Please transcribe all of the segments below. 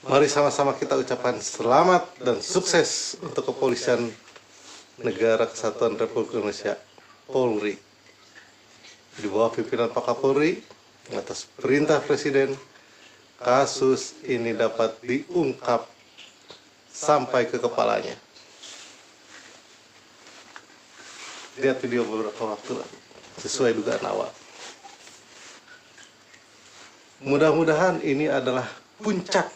Mari sama-sama kita ucapkan selamat dan sukses untuk Kepolisian Negara Kesatuan Republik Indonesia, Polri. Di bawah pimpinan Pak Kapolri, atas perintah Presiden, kasus ini dapat diungkap sampai ke kepalanya. Lihat video beberapa waktu lalu, sesuai dugaan awal. Mudah-mudahan ini adalah puncak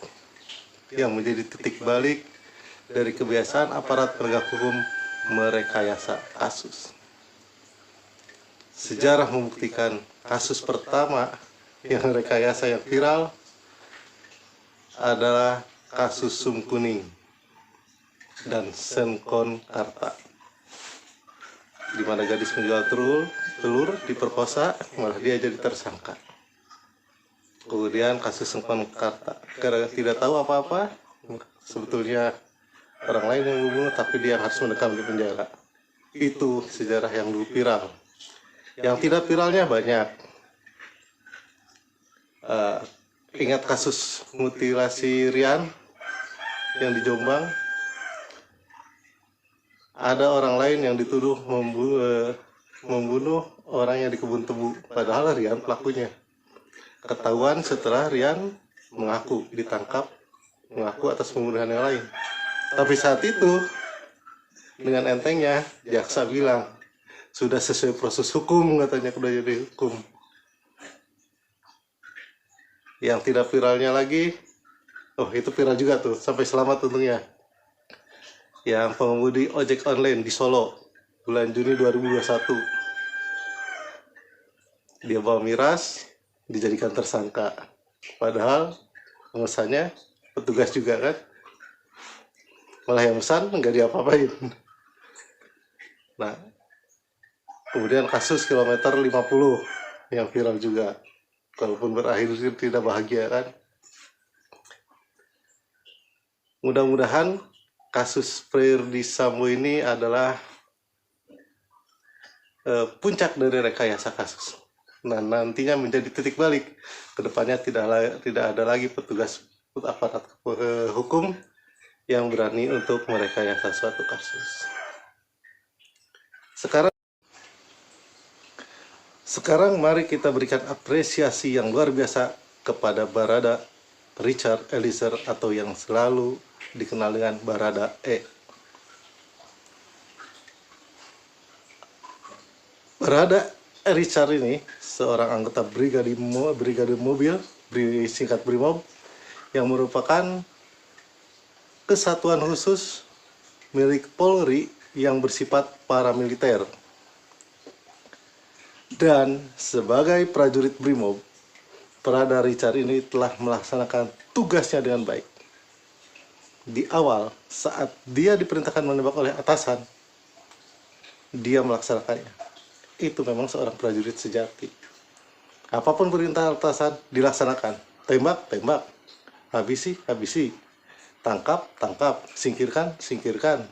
yang menjadi titik balik dari kebiasaan aparat penegak hukum merekayasa kasus. Sejarah membuktikan kasus pertama yang rekayasa yang viral adalah kasus Sum Kuning dan Senkon Karta, di mana gadis menjual telur diperkosa, malah dia jadi tersangka. Kemudian kasus Senkon Karta, karena tidak tahu apa-apa, sebetulnya orang lain yang membunuh, tapi dia harus mendekam di penjara. Itu sejarah yang dulu viral. Yang tidak viralnya banyak. Ingat kasus mutilasi Rian yang di Jombang? Ada orang lain yang dituduh membunuh orang yang di kebun tebu, padahal Rian pelakunya. Ketahuan setelah Rian mengaku ditangkap, mengaku atas pembunuhan yang lain. Tapi saat itu dengan entengnya jaksa bilang sudah sesuai proses hukum, katanya sudah jadi hukum. Yang tidak viralnya lagi, itu viral juga tuh, sampai selamat untungnya. Yang pengemudi ojek online di Solo bulan Juni 2021, dia bawa miras, dijadikan tersangka, padahal pemesannya petugas juga kan, malah yang pesan nggak diapa-apain. Nah, kemudian kasus kilometer 50 yang viral juga, walaupun berakhir tidak bahagia kan. Mudah-mudahan kasus Ferdy Sambo ini adalah puncak dari rekayasa kasus. Nah, nantinya menjadi titik balik. Kedepannya tidak ada lagi petugas aparat hukum yang berani untuk merekayasa suatu kasus. Sekarang mari kita berikan apresiasi yang luar biasa kepada Barada Richard Eliezer, atau yang selalu dikenal dengan Barada E. Barada Richard ini seorang anggota Brigade Mobil, singkat Brimob, yang merupakan kesatuan khusus milik Polri yang bersifat paramiliter. Dan sebagai prajurit Brimob, Barada Richard ini telah melaksanakan tugasnya dengan baik. Di awal, saat dia diperintahkan menembak oleh atasan, dia melaksanakannya. Itu memang seorang prajurit sejati. Apapun perintah atasan dilaksanakan. Tembak, tembak. Habisi, habisi. Tangkap, tangkap. Singkirkan, singkirkan.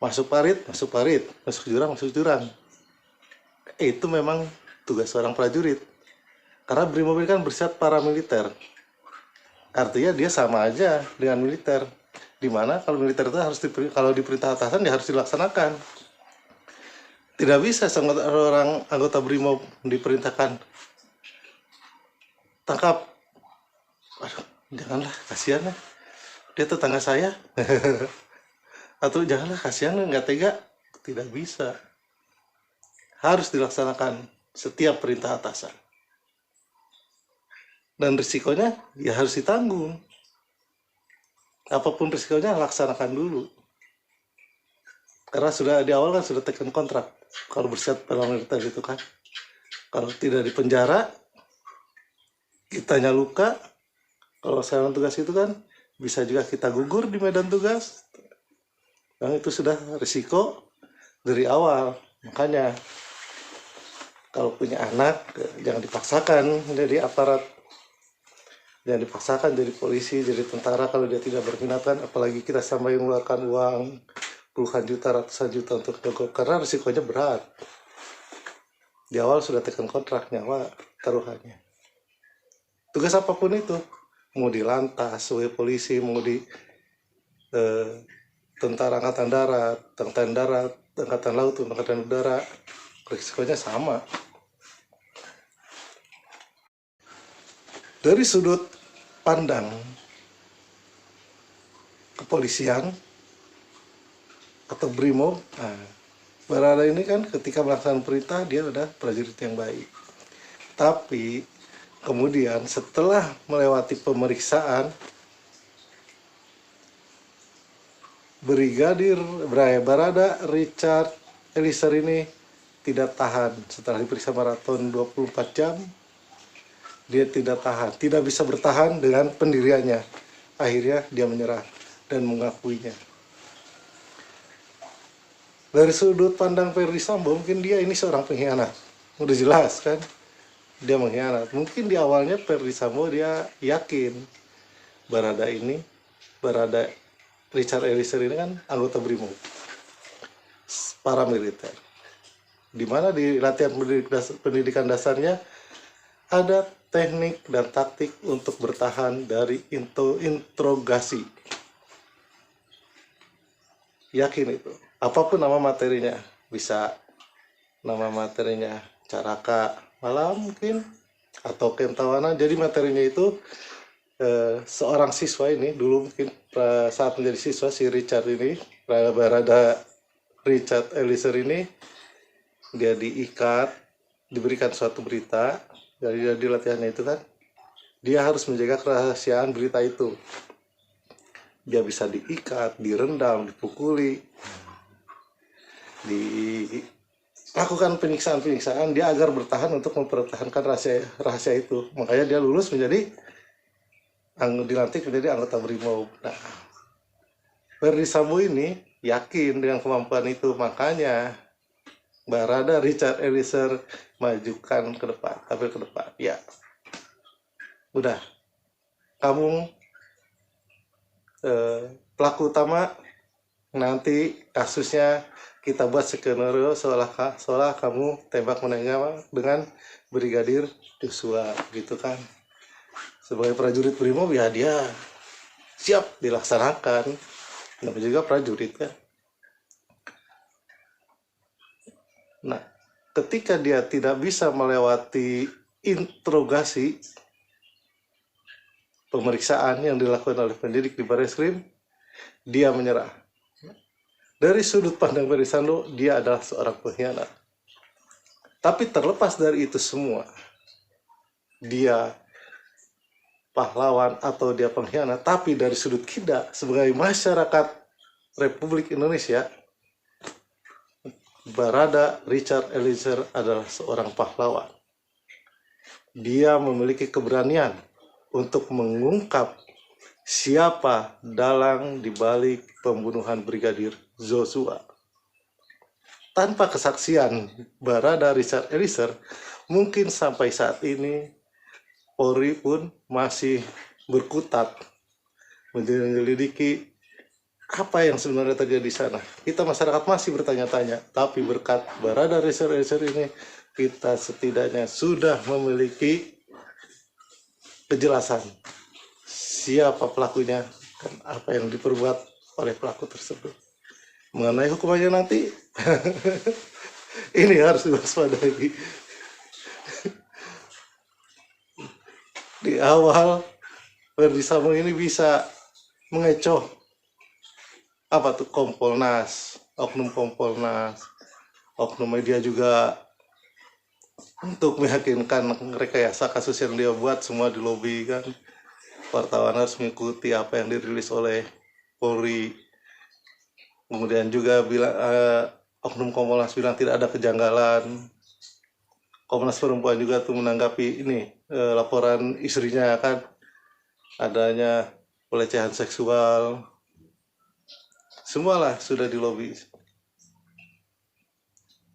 Masuk parit, masuk parit. Masuk jurang, masuk jurang. Itu memang tugas seorang prajurit. Karena Brimob kan bersifat paramiliter. Artinya dia sama aja dengan militer. Dimana kalau militer itu harus kalau diperintah atasan dia harus dilaksanakan. Tidak bisa seorang anggota Brimob diperintahkan tangkap. Aduh, janganlah, kasihan lah, dia tetangga saya. Atau janganlah, kasihan, nggak tega. Tidak bisa. Harus dilaksanakan setiap perintah atasan. Dan risikonya ya harus ditanggung. Apapun risikonya, laksanakan dulu. Karena sudah di awal kan sudah tekan kontrak. Kalau bersifat paramiliter itu kan, kalau tidak di penjara, kitanya luka. Kalau saya tugas itu kan bisa juga kita gugur di medan tugas. Dan itu sudah risiko dari awal. Makanya kalau punya anak, jangan dipaksakan menjadi aparat, jangan dipaksakan jadi polisi, jadi tentara kalau dia tidak berminat kan. Apalagi kita sampai mengeluarkan uang puluhan juta, ratusan juta untuk nyogok, karena risikonya berat. Di awal sudah tekan kontrak, nyawa taruhannya. Tugas apapun itu, mau di lantas sebagai polisi, mau di tentara angkatan darat, angkatan laut, angkatan udara, risikonya sama. Dari sudut pandang kepolisian atau BRIMOB, Barada ini kan ketika melaksanakan perintah dia udah prajurit yang baik. Tapi kemudian setelah melewati pemeriksaan, Brigadir Barada Richard Eliezer ini tidak tahan. Setelah diperiksa maraton 24 jam, dia tidak tahan, tidak bisa bertahan dengan pendiriannya. Akhirnya dia menyerah dan mengakuinya. Dari sudut pandang Ferdi Sambo, mungkin dia ini seorang pengkhianat. Udah jelas kan, dia mengkhianat. Mungkin di awalnya Ferdi Sambo dia yakin Barada Richard Eliezer ini kan anggota BRIMOB, paramiliter. Dimana di latihan pendidikan dasarnya ada teknik dan taktik untuk bertahan dari interogasi. Yakin itu. Apapun nama materinya, bisa nama materinya Caraka Malam mungkin, atau Kentawana. Jadi materinya itu seorang siswa ini dulu mungkin saat menjadi siswa, si Richard ini, Barada Richard Eliezer ini, dia diikat, diberikan suatu berita. Dari latihannya itu kan, dia harus menjaga kerahasiaan berita itu. Dia bisa diikat, direndam, dipukuli, dilakukan penyiksaan dia agar bertahan untuk mempertahankan rahasia itu. Makanya dia lulus menjadi dilantik menjadi anggota BRIMOB. Nah, Ferdi Sambo ini yakin dengan kemampuan itu, makanya Barada Richard Eliezer majukan ke depan, tampil ke depan. Ya, udah, kamu pelaku utama, nanti kasusnya kita buat skenario seolah kamu tembak menembak dengan Brigadir Joshua, gitu kan. Sebagai prajurit BRIMOB ya dia siap dilaksanakan, namanya juga prajurit kan. Nah, ketika dia tidak bisa melewati interogasi pemeriksaan yang dilakukan oleh penyidik di Barreskrim, dia menyerah. Dari sudut pandang Ferdi Sambo, dia adalah seorang pengkhianat. Tapi terlepas dari itu semua, dia pahlawan atau dia pengkhianat, tapi dari sudut kita sebagai masyarakat Republik Indonesia, Barada Richard Eliezer adalah seorang pahlawan. Dia memiliki keberanian untuk mengungkap siapa dalang dibalik pembunuhan Brigadir Joshua. Tanpa kesaksian Barada Richard Eliezer, mungkin sampai saat ini Polri pun masih berkutat menyelidiki apa yang sebenarnya terjadi di sana. Kita masyarakat masih bertanya-tanya, tapi berkat Barada Richard Eliezer ini, kita setidaknya sudah memiliki kejelasan siapa pelakunya dan apa yang diperbuat oleh pelaku tersebut. Mengenai hukumannya nanti, ini harus diwaspadai. Di awal, Ferdi Sambo ini bisa mengecoh apa tuh Kompolnas, oknum Kompolnas, oknum media juga, untuk meyakinkan rekayasa kasus yang dia buat semua di lobi kan. Wartawan harus mengikuti apa yang dirilis oleh Polri. Kemudian juga oknum Kompolnas bilang tidak ada kejanggalan. Komnas Perempuan juga tuh menanggapi ini laporan istrinya kan, adanya pelecehan seksual. Semualah sudah dilobi.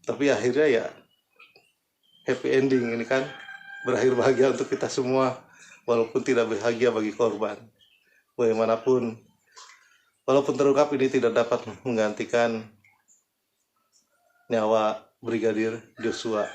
Tapi akhirnya ya happy ending ini kan, berakhir bahagia untuk kita semua, walaupun tidak bahagia bagi korban. Bagaimanapun, walaupun terungkap, ini tidak dapat menggantikan nyawa Brigadir Joshua.